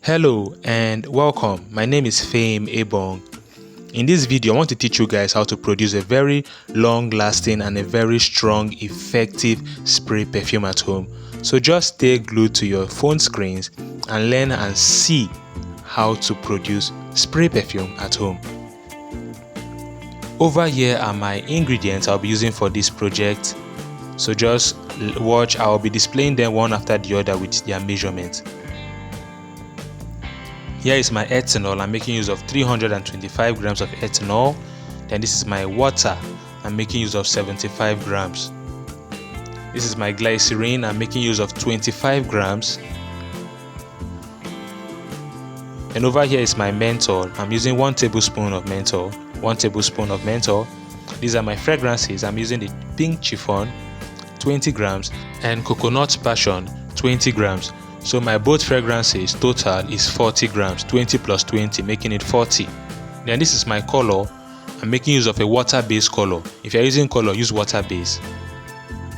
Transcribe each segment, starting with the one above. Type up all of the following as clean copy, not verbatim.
Hello and welcome. My name is Fame Ebong. In this video, I want to teach you guys how to produce a very long-lasting and a very strong, effective spray perfume at home. So just stay glued to your phone screens and learn and see how to produce spray perfume at home. Over here are my ingredients I'll be using for this project. So just watch, I'll be displaying them one after the other with their measurements. Here is my ethanol. I'm making use of 325 grams of ethanol. Then this is my water. I'm making use of 75 grams. This is my glycerin. I'm making use of 25 grams. And over here is my menthol. I'm using 1 tablespoon of menthol. 1 tablespoon of menthol. These are my fragrances. I'm using the pink chiffon, 20 grams, and coconut passion, 20 grams. So my both fragrances total is 40 grams, 20 plus 20, making it 40. Then this is my color. I'm making use of a water-based color. If you're using color, use water-based.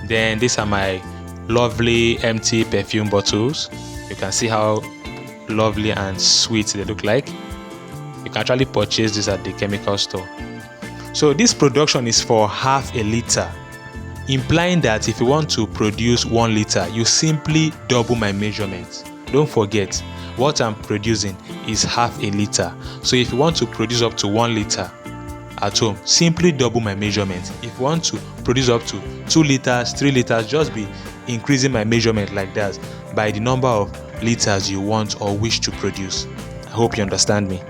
Then these are my lovely empty perfume bottles. You can see how lovely and sweet they look like. You can actually purchase this at the chemical store. So this production is for half a liter, implying that if you want to produce 1 liter, you simply double my measurements. Don't forget, what I'm producing is half a liter. So if you want to produce up to 1 liter at home, simply double my measurements. If you want to produce up to 2 liters, 3 liters, just be increasing my measurement like that by the number of liters you want or wish to produce. I hope you understand me.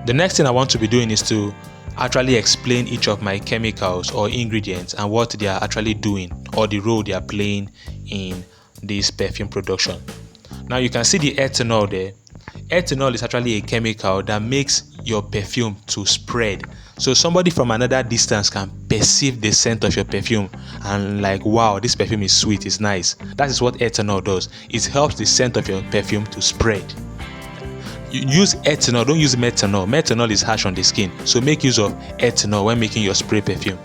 The next thing I want to be doing is to actually explain each of my chemicals or ingredients and what they are actually doing or the role they are playing in this perfume production. Now you can see the ethanol there. Ethanol is actually a chemical that makes your perfume to spread. So somebody from another distance can perceive the scent of your perfume and like, wow, this perfume is sweet, it's nice. That is what ethanol does. It helps the scent of your perfume to spread. You use ethanol, don't use methanol. Methanol is harsh on the skin, so make use of ethanol when making your spray perfume.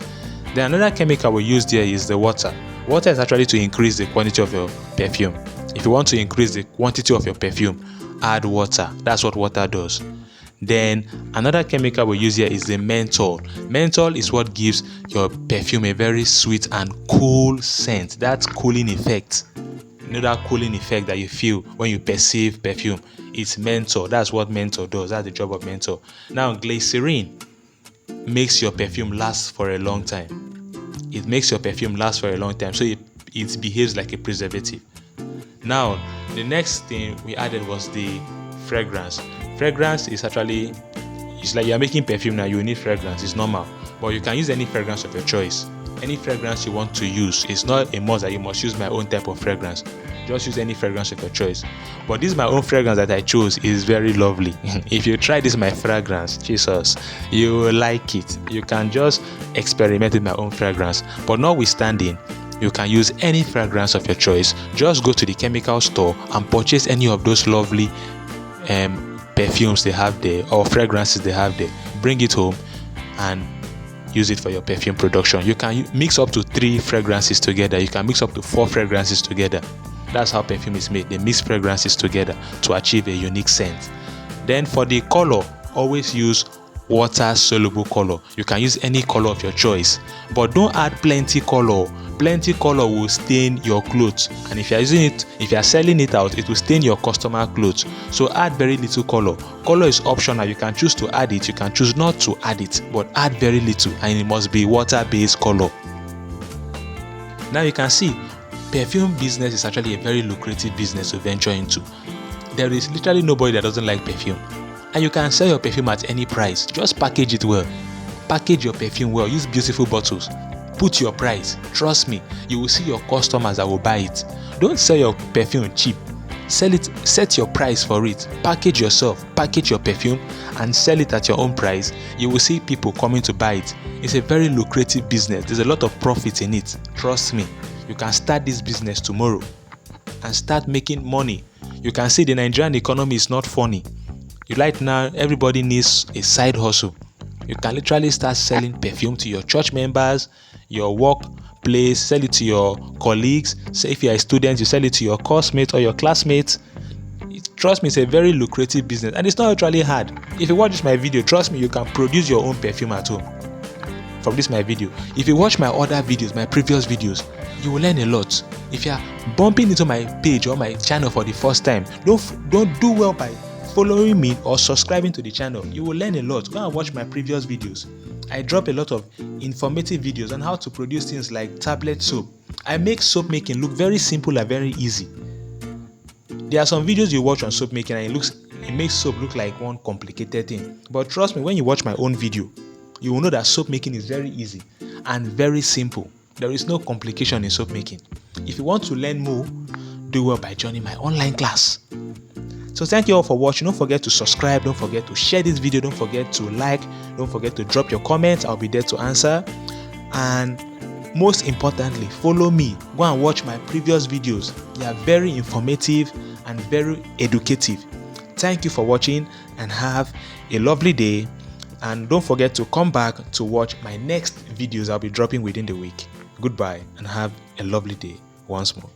Then another chemical we use there is the water. Water is actually to increase the quantity of your perfume. If you want to increase the quantity of your perfume, add water. That's what water does. Then another chemical we use here is the menthol. Menthol is what gives your perfume a very sweet and cool scent. That cooling effect. You know that cooling effect that you feel when you perceive perfume. It's menthol. That's what menthol does. That's the job of menthol. Now, glycerin makes your perfume last for a long time. It makes your perfume last for a long time. So it behaves like a preservative. Now, the next thing we added was the fragrance. Fragrance is actually, it's like you're making perfume now, you need fragrance. It's normal. But you can use any fragrance of your choice. Any fragrance you want to use. It's not a must that you must use my own type of fragrance. Just use any fragrance of your choice. But this my own fragrance that I chose is very lovely. If you try this my fragrance, Jesus, you will like it. You can just experiment with my own fragrance. But notwithstanding, you can use any fragrance of your choice. Just go to the chemical store and purchase any of those lovely perfumes they have there or fragrances they have there. Bring it home and use it for your perfume production. You can mix up to 3 fragrances together. You can mix up to 4 fragrances together. That's how perfume is made. They mix fragrances together to achieve a unique scent. Then for the color, always use water soluble color. You can use any color of your choice, but don't add plenty color. Plenty color will stain your clothes, and if you are using it, if you are selling it out, it will stain your customer clothes. So add very little color. Color is optional. You can choose to add it, you can choose not to add it, but add very little, and it must be water-based color. Now you can see perfume business is actually a very lucrative business to venture into. There is literally nobody that doesn't like perfume. And you can sell your perfume at any price. Just package it well. Package your perfume well. Use beautiful bottles. Put your price. Trust me, you will see your customers that will buy it. Don't sell your perfume cheap. Sell it, set your price for it. Package yourself, package your perfume and sell it at your own price. You will see people coming to buy it. It's a very lucrative business. There's a lot of profit in it. Trust me. You can start this business tomorrow and start making money. You can see the Nigerian economy is not funny. Right now, everybody needs a side hustle. You can literally start selling perfume to your church members, your work place, sell it to your colleagues. Say if you're a student, you sell it to your coursemate or your classmates. Trust me, it's a very lucrative business and it's not actually hard. If you watch my video, trust me, you can produce your own perfume at home from this my video. If you watch my other videos, my previous videos, you will learn a lot. If you are bumping into my page or my channel for the first time, don't do well by following me or subscribing to the channel. You will learn a lot. Go and watch my previous videos. I drop a lot of informative videos on how to produce things like tablet soap. I make soap making look very simple and very easy. There are some videos you watch on soap making and it makes soap look like one complicated thing. But trust me, when you watch my own video, you will know that soap making is very easy and very simple. There is no complication in soap making. If you want to learn more, do well by joining my online class. So thank you all for watching. Don't forget to subscribe. Don't forget to share this video. Don't forget to like. Don't forget to drop your comments. I'll be there to answer. And most importantly, follow me. Go and watch my previous videos. They are very informative and very educative. Thank you for watching and have a lovely day. And don't forget to come back to watch my next videos I'll be dropping within the week. Goodbye and have a lovely day once more.